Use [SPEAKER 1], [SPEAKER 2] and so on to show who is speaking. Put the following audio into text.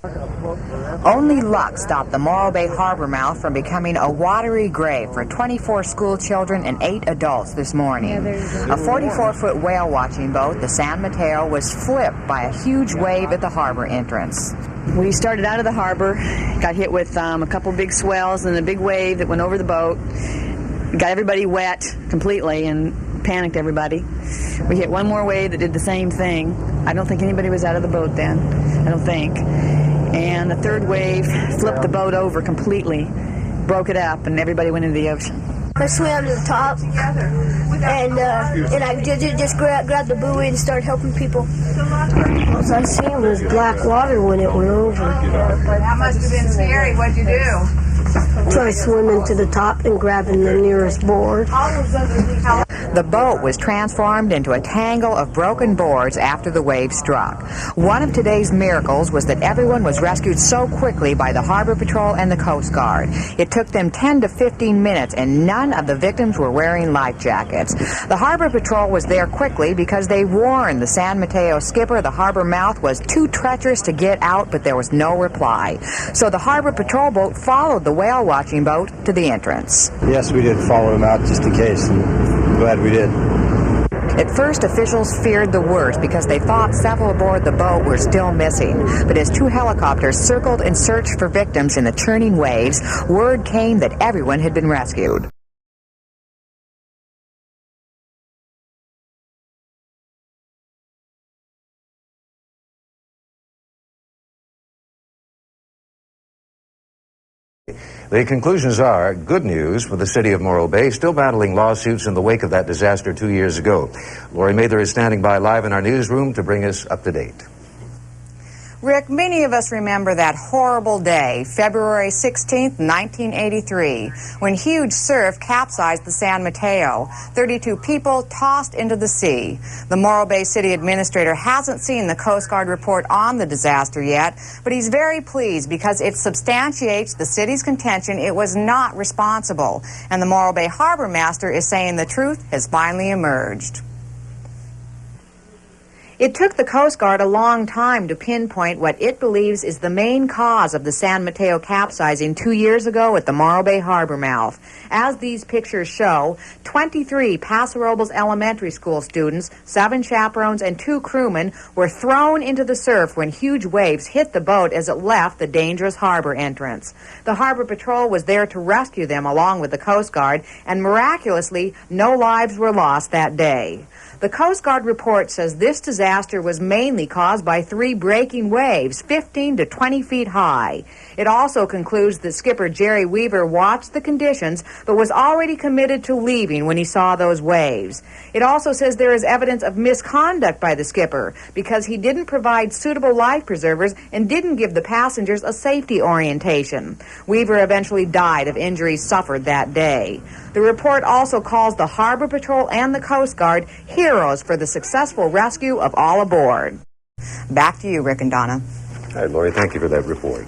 [SPEAKER 1] Only luck stopped the Morro Bay harbor mouth from becoming a watery grave for 24 school children and 8 adults this morning. A 44-foot whale watching boat, the San Mateo, was flipped by a huge wave at the harbor entrance.
[SPEAKER 2] We started out of the harbor, got hit with a couple big swells and a big wave that went over the boat. Got everybody wet completely and panicked everybody. We hit one more wave that did the same thing. I don't think anybody was out of the boat then. I don't think. And the third wave flipped the boat over completely, broke it up, and everybody went into the ocean.
[SPEAKER 3] I swam to the top, and I just grabbed the buoy and started helping people. All I seen was black water when it went over.
[SPEAKER 4] That must have been scary. What'd you do?
[SPEAKER 3] Try swimming to the top and grabbing the nearest board.
[SPEAKER 1] The boat was transformed into a tangle of broken boards after the wave struck. One of today's miracles was that everyone was rescued so quickly by the Harbor Patrol and the Coast Guard. It took them 10 to 15 minutes, and none of the victims were wearing life jackets. The Harbor Patrol was there quickly because they warned the San Mateo skipper the harbor mouth was too treacherous to get out, but there was no reply. So the Harbor Patrol boat followed the whale watching boat to the entrance.
[SPEAKER 5] Yes, we did follow them out just in case, and I'm glad we did.
[SPEAKER 1] At first, officials feared the worst because they thought several aboard the boat were still missing. But as 2 helicopters circled and searched for victims in the churning waves, word came that everyone had been rescued.
[SPEAKER 6] The conclusions are good news for the city of Morro Bay, still battling lawsuits in the wake of that disaster 2 years ago. Lori Mather is standing by live in our newsroom to bring us up to date.
[SPEAKER 1] Rick, many of us remember that horrible day, February 16th, 1983, when huge surf capsized the San Mateo. 32 people tossed into the sea. The Morro Bay City Administrator hasn't seen the Coast Guard report on the disaster yet, but he's very pleased because it substantiates the city's contention it was not responsible. And the Morro Bay Harbor Master is saying the truth has finally emerged. It took the Coast Guard a long time to pinpoint what it believes is the main cause of the San Mateo capsizing 2 years ago at the Morro Bay harbor mouth. As these pictures show, 23 Paso Robles Elementary School students, 7 chaperones, and 2 crewmen were thrown into the surf when huge waves hit the boat as it left the dangerous harbor entrance. The Harbor Patrol was there to rescue them along with the Coast Guard, and miraculously, no lives were lost that day. The Coast Guard report says this disaster was mainly caused by 3 breaking waves, 15 to 20 feet high. It also concludes that skipper Jerry Weaver watched the conditions but was already committed to leaving when he saw those waves. It also says there is evidence of misconduct by the skipper because he didn't provide suitable life preservers and didn't give the passengers a safety orientation. Weaver eventually died of injuries suffered that day. The report also calls the Harbor Patrol and the Coast Guard heroes for the successful rescue of all aboard. Back to you, Rick and Donna.
[SPEAKER 6] All right, Lori, thank you for that report.